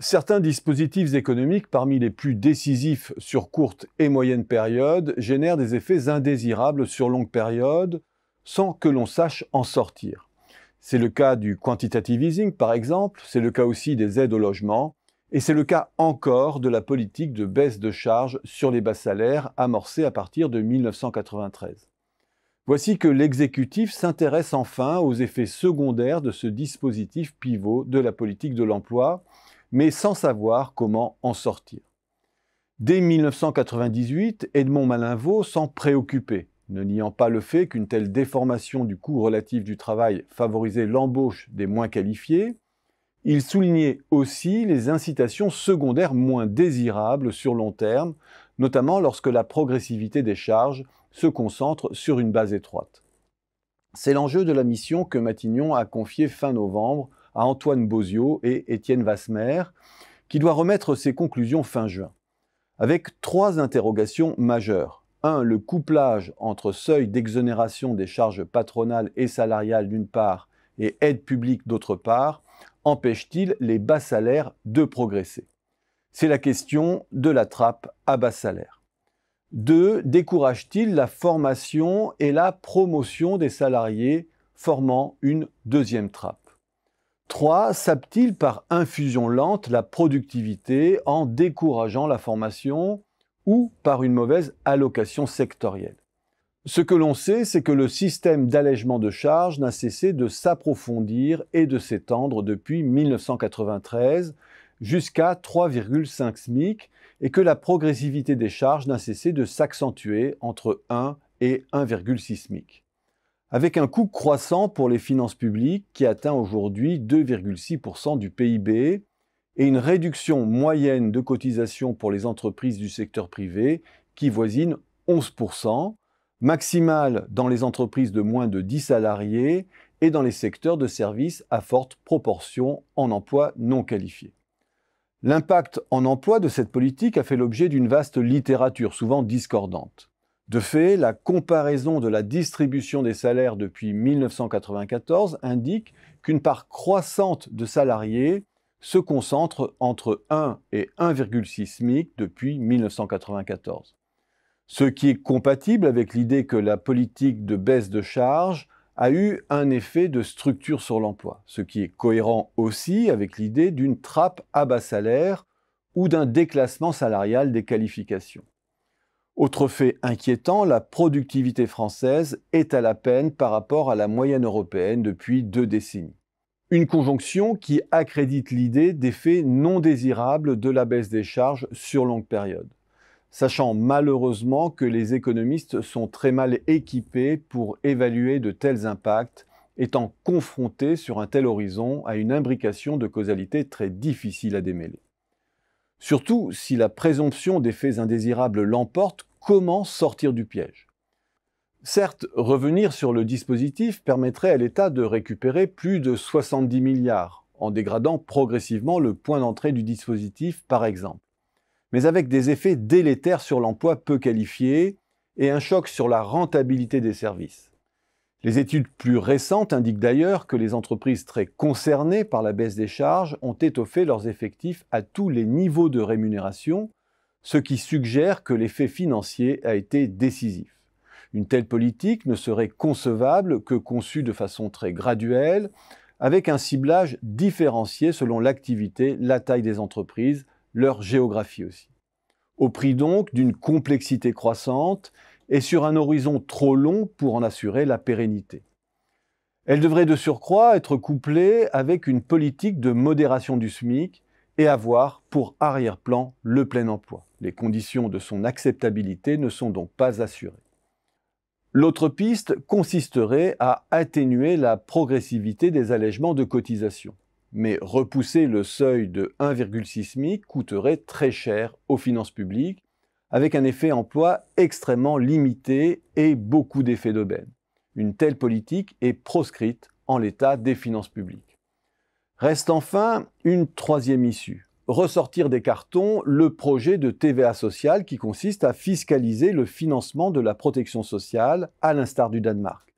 Certains dispositifs économiques parmi les plus décisifs sur courte et moyenne période génèrent des effets indésirables sur longue période sans que l'on sache en sortir. C'est le cas du quantitative easing par exemple, c'est le cas aussi des aides au logement et c'est le cas encore de la politique de baisse de charges sur les bas salaires amorcée à partir de 1993. Voici que l'exécutif s'intéresse enfin aux effets secondaires de ce dispositif pivot de la politique de l'emploi, mais sans savoir comment en sortir. Dès 1998, Edmond Malinvaud s'en préoccupait, ne niant pas le fait qu'une telle déformation du coût relatif du travail favorisait l'embauche des moins qualifiés. Il soulignait aussi les incitations secondaires moins désirables sur long terme, notamment lorsque la progressivité des charges se concentre sur une base étroite. C'est l'enjeu de la mission que Matignon a confiée fin novembre à Antoine Boziaux et Étienne Vasmer, qui doit remettre ses conclusions fin juin, avec 3 interrogations majeures. 1. Le couplage entre seuil d'exonération des charges patronales et salariales d'une part et aide publique d'autre part, empêche-t-il les bas salaires de progresser? C'est la question de la trappe à bas salaire. 2. Décourage-t-il la formation et la promotion des salariés, formant une deuxième trappe? 3. Sape-t-il par infusion lente la productivité en décourageant la formation ou par une mauvaise allocation sectorielle? Ce que l'on sait, c'est que le système d'allègement de charges n'a cessé de s'approfondir et de s'étendre depuis 1993 jusqu'à 3,5 SMIC et que la progressivité des charges n'a cessé de s'accentuer entre 1 et 1,6 SMIC. Avec un coût croissant pour les finances publiques qui atteint aujourd'hui 2,6% du PIB et une réduction moyenne de cotisations pour les entreprises du secteur privé qui voisine 11%, maximale dans les entreprises de moins de 10 salariés et dans les secteurs de services à forte proportion en emploi non qualifié. L'impact en emploi de cette politique a fait l'objet d'une vaste littérature, souvent discordante. De fait, la comparaison de la distribution des salaires depuis 1994 indique qu'une part croissante de salariés se concentre entre 1 et 1,6 SMIC depuis 1994. Ce qui est compatible avec l'idée que la politique de baisse de charges a eu un effet de structure sur l'emploi, ce qui est cohérent aussi avec l'idée d'une trappe à bas salaire ou d'un déclassement salarial des qualifications. Autre fait inquiétant, la productivité française est à la peine par rapport à la moyenne européenne depuis 2 décennies. Une conjonction qui accrédite l'idée d'effets non désirables de la baisse des charges sur longue période, sachant malheureusement que les économistes sont très mal équipés pour évaluer de tels impacts, étant confrontés sur un tel horizon à une imbrication de causalité très difficile à démêler. Surtout, si la présomption d'effets indésirables l'emporte, comment sortir du piège? Certes, revenir sur le dispositif permettrait à l'État de récupérer plus de 70 milliards, en dégradant progressivement le point d'entrée du dispositif par exemple, mais avec des effets délétères sur l'emploi peu qualifié et un choc sur la rentabilité des services. Les études plus récentes indiquent d'ailleurs que les entreprises très concernées par la baisse des charges ont étoffé leurs effectifs à tous les niveaux de rémunération, ce qui suggère que l'effet financier a été décisif. Une telle politique ne serait concevable que conçue de façon très graduelle, avec un ciblage différencié selon l'activité, la taille des entreprises, leur géographie aussi. Au prix donc d'une complexité croissante et sur un horizon trop long pour en assurer la pérennité. Elle devrait de surcroît être couplée avec une politique de modération du SMIC et avoir pour arrière-plan le plein emploi. Les conditions de son acceptabilité ne sont donc pas assurées. L'autre piste consisterait à atténuer la progressivité des allègements de cotisations. Mais repousser le seuil de 1,6 SMIC coûterait très cher aux finances publiques, avec un effet emploi extrêmement limité et beaucoup d'effets d'aubaine. Une telle politique est proscrite en l'état des finances publiques. Reste enfin une troisième issue, ressortir des cartons le projet de TVA sociale qui consiste à fiscaliser le financement de la protection sociale à l'instar du Danemark.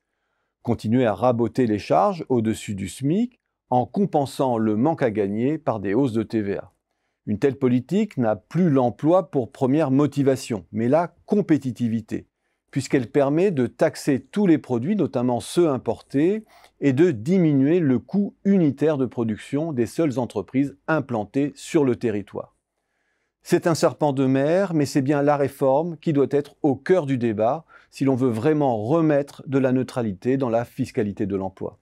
Continuer à raboter les charges au-dessus du SMIC en compensant le manque à gagner par des hausses de TVA. Une telle politique n'a plus l'emploi pour première motivation, mais la compétitivité, puisqu'elle permet de taxer tous les produits, notamment ceux importés, et de diminuer le coût unitaire de production des seules entreprises implantées sur le territoire. C'est un serpent de mer, mais c'est bien la réforme qui doit être au cœur du débat si l'on veut vraiment remettre de la neutralité dans la fiscalité de l'emploi.